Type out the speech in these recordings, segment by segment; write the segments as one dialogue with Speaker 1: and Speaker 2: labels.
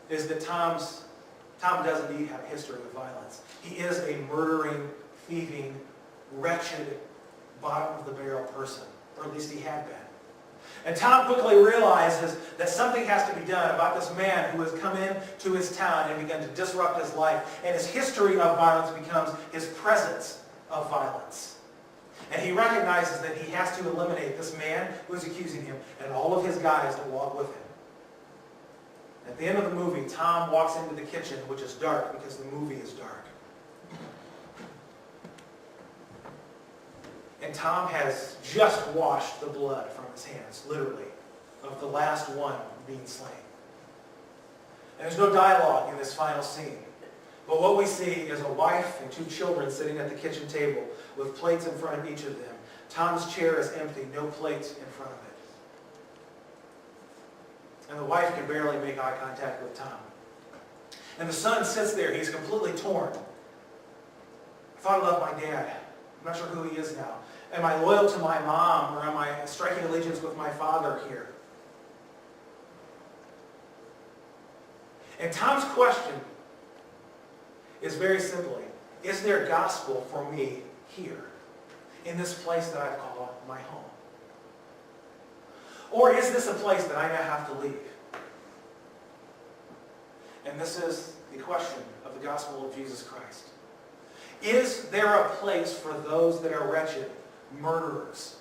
Speaker 1: is that Tom does indeed have a history of violence. He is a murdering, thieving, wretched, bottom-of-the-barrel person, or at least he had been. And Tom quickly realizes that something has to be done about this man who has come into his town and begun to disrupt his life. And his history of violence becomes his presence of violence. And he recognizes that he has to eliminate this man who is accusing him and all of his guys that walk with him. At the end of the movie, Tom walks into the kitchen, which is dark because the movie is dark. And Tom has just washed the blood from his hands, literally, of the last one being slain. And there's no dialogue in this final scene. But what we see is a wife and 2 children sitting at the kitchen table with plates in front of each of them. Tom's chair is empty, no plates in front of it. And the wife can barely make eye contact with Tom. And the son sits there, he's completely torn. I thought I loved my dad. I'm not sure who he is now. Am I loyal to my mom, or am I striking allegiance with my father here? And Tom's question is very simply, is there gospel for me here, in this place that I call my home? Or is this a place that I now have to leave? And this is the question of the gospel of Jesus Christ. Is there a place for those that are wretched, murderers,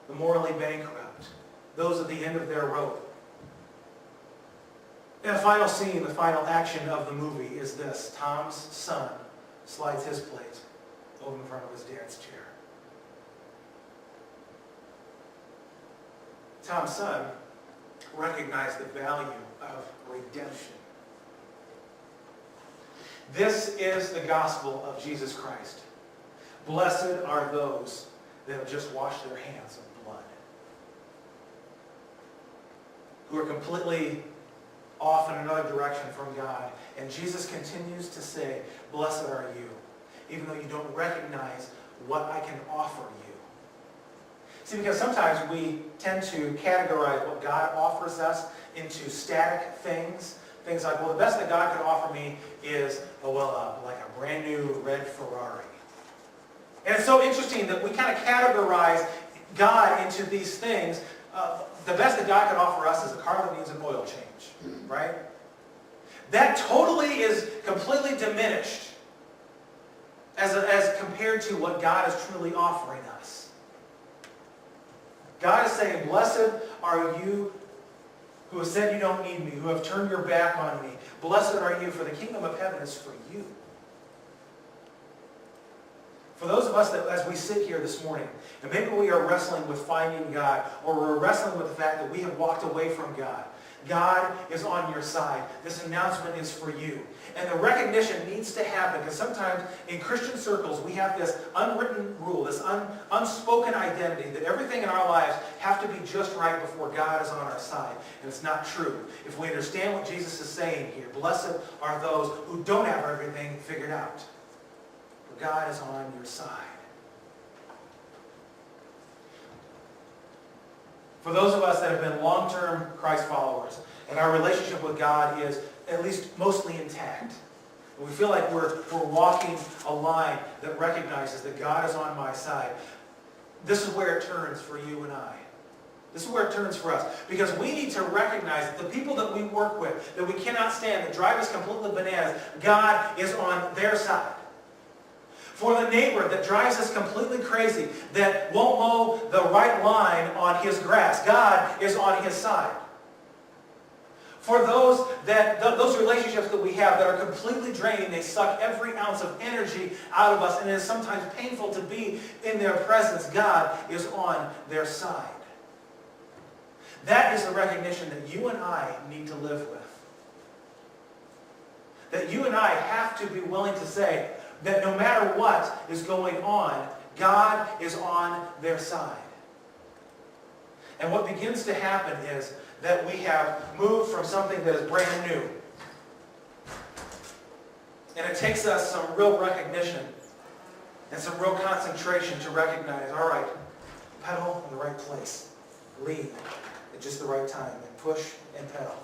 Speaker 1: the morally bankrupt, those at the end of their rope? And the final scene, the final action of the movie is this. Tom's son slides his plate over in front of his dad's chair. Tom's son recognized the value of redemption. This is the gospel of Jesus Christ. Blessed are those that have just washed their hands of blood, who are completely off in another direction from God. And Jesus continues to say, blessed are you, even though you don't recognize what I can offer you. See, because sometimes we tend to categorize what God offers us into static things. Things like, well, the best that God could offer me is, like a brand new red Ferrari. And it's so interesting that we kind of categorize God into these things. The best that God could offer us is a car that needs an oil change, right? That totally is completely diminished as compared to what God is truly offering us. God is saying, blessed are you who have said you don't need me, who have turned your back on me. Blessed are you, for the kingdom of heaven is for you. For those of us that, as we sit here this morning, and maybe we are wrestling with finding God, or we're wrestling with the fact that we have walked away from God. God is on your side. This announcement is for you. And the recognition needs to happen, because sometimes in Christian circles we have this unwritten rule, this unspoken identity that everything in our lives have to be just right before God is on our side. And it's not true. If we understand what Jesus is saying here, blessed are those who don't have everything figured out. For God is on your side. For those of us that have been long-term Christ followers, and our relationship with God is at least mostly intact, and we feel like we're walking a line that recognizes that God is on my side, this is where it turns for you and I. This is where it turns for us. Because we need to recognize that the people that we work with, that we cannot stand, that drive us completely bananas, God is on their side. For the neighbor that drives us completely crazy, that won't mow the right line on his grass, God is on his side. For those relationships that we have that are completely draining, they suck every ounce of energy out of us, and it is sometimes painful to be in their presence, God is on their side. That is the recognition that you and I need to live with. That you and I have to be willing to say, that no matter what is going on, God is on their side. And what begins to happen is that we have moved from something that is brand new. And it takes us some real recognition and some real concentration to recognize, all right, pedal in the right place. Lean at just the right time. And push and pedal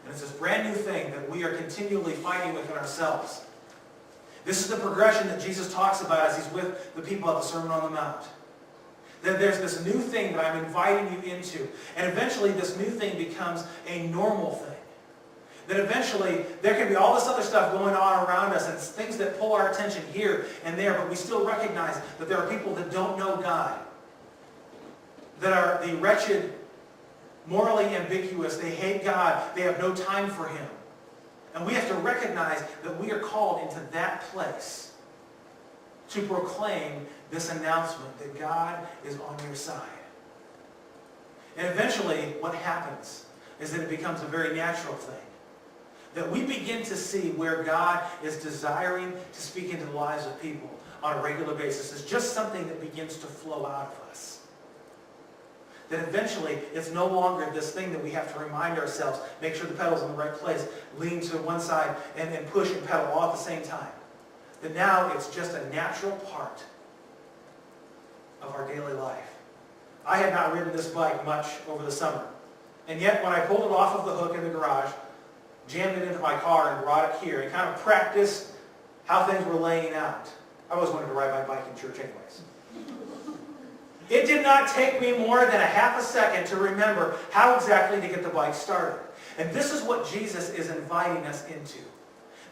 Speaker 1: And it's this brand new thing that we are continually fighting within ourselves. This is the progression that Jesus talks about as he's with the people at the Sermon on the Mount. That there's this new thing that I'm inviting you into. And eventually this new thing becomes a normal thing. That eventually there can be all this other stuff going on around us, and it's things that pull our attention here and there, but we still recognize that there are people that don't know God. That are the wretched, morally ambiguous, they hate God, they have no time for Him. And we have to recognize that we are called into that place to proclaim this announcement that God is on your side. And eventually what happens is that it becomes a very natural thing. That we begin to see where God is desiring to speak into the lives of people on a regular basis. It's just something that begins to flow out of us. That eventually it's no longer this thing that we have to remind ourselves, make sure the pedal's in the right place, lean to one side, and push and pedal all at the same time. That now it's just a natural part of our daily life. I had not ridden this bike much over the summer. And yet when I pulled it off of the hook in the garage, jammed it into my car and brought it here and kind of practiced how things were laying out. I always wanted to ride my bike in church anyways. It did not take me more than a half a second to remember how exactly to get the bike started. And this is what Jesus is inviting us into.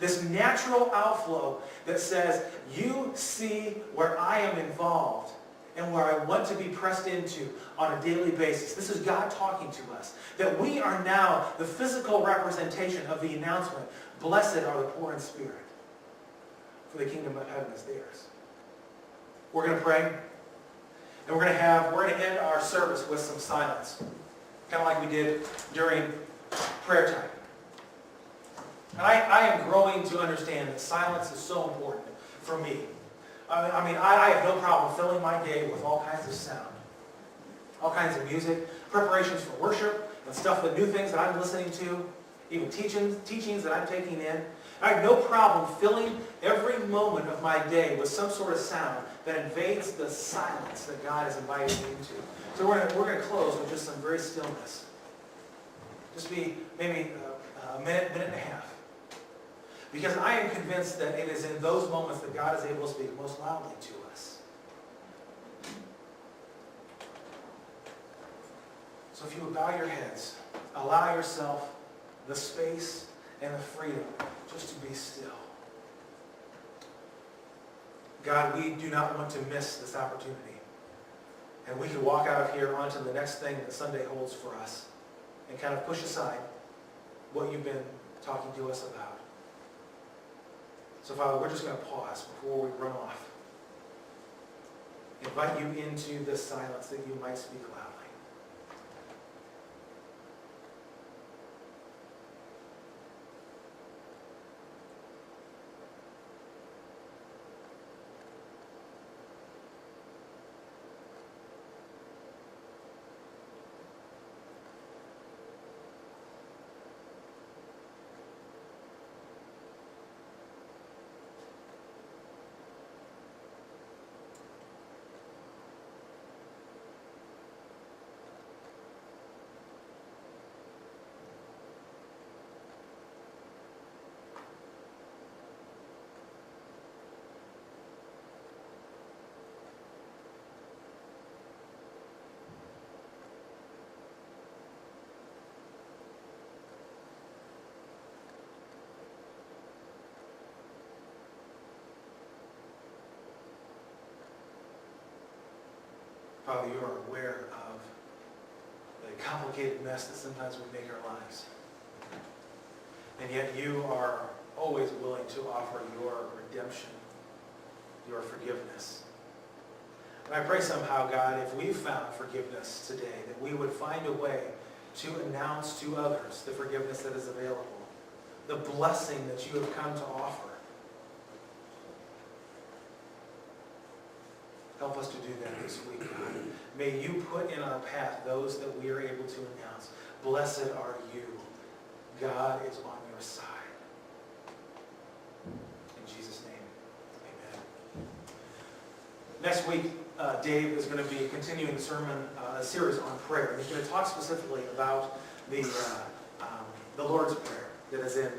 Speaker 1: This natural outflow that says, you see where I am involved and where I want to be pressed into on a daily basis. This is God talking to us. That we are now the physical representation of the announcement, blessed are the poor in spirit, for the kingdom of heaven is theirs. We're going to pray. And we're going to end our service with some silence, kind of like we did during prayer time. And I am growing to understand that silence is so important for me. I have no problem filling my day with all kinds of sound, all kinds of music, preparations for worship, and stuff, the new things that I'm listening to, even teachings that I'm taking in. I have no problem filling every moment of my day with some sort of sound that invades the silence that God has invited me into. So we're going to close with just some very stillness. Just be maybe a minute and a half. Because I am convinced that it is in those moments that God is able to speak most loudly to us. So if you would bow your heads, allow yourself the space and the freedom just to be still. God, we do not want to miss this opportunity. And we can walk out of here onto the next thing that Sunday holds for us and kind of push aside what you've been talking to us about. So, Father, we're just going to pause before we run off. Invite you into this silence that you might speak loudly. Father, you are aware of the complicated mess that sometimes we make our lives. And yet you are always willing to offer your redemption, your forgiveness. And I pray somehow, God, if we've found forgiveness today, that we would find a way to announce to others the forgiveness that is available, the blessing that you have come to offer. Help us to do that this week, God. May you put in our path those that we are able to announce. Blessed are you. God is on your side. In Jesus' name, amen. Next week, Dave is going to be continuing the sermon series on prayer. And he's going to talk specifically about the the Lord's Prayer that is in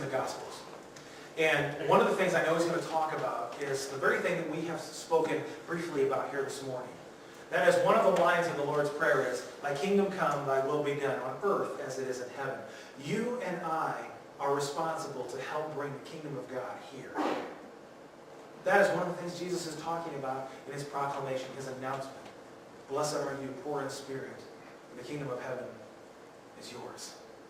Speaker 1: the Gospels. And one of the things I know he's going to talk about is the very thing that we have spoken briefly about here this morning. That is, one of the lines in the Lord's Prayer is, "Thy kingdom come, thy will be done on earth as it is in heaven." You and I are responsible to help bring the kingdom of God here. That is one of the things Jesus is talking about in his proclamation, his announcement. Blessed are you, poor in spirit, and the kingdom of heaven is yours.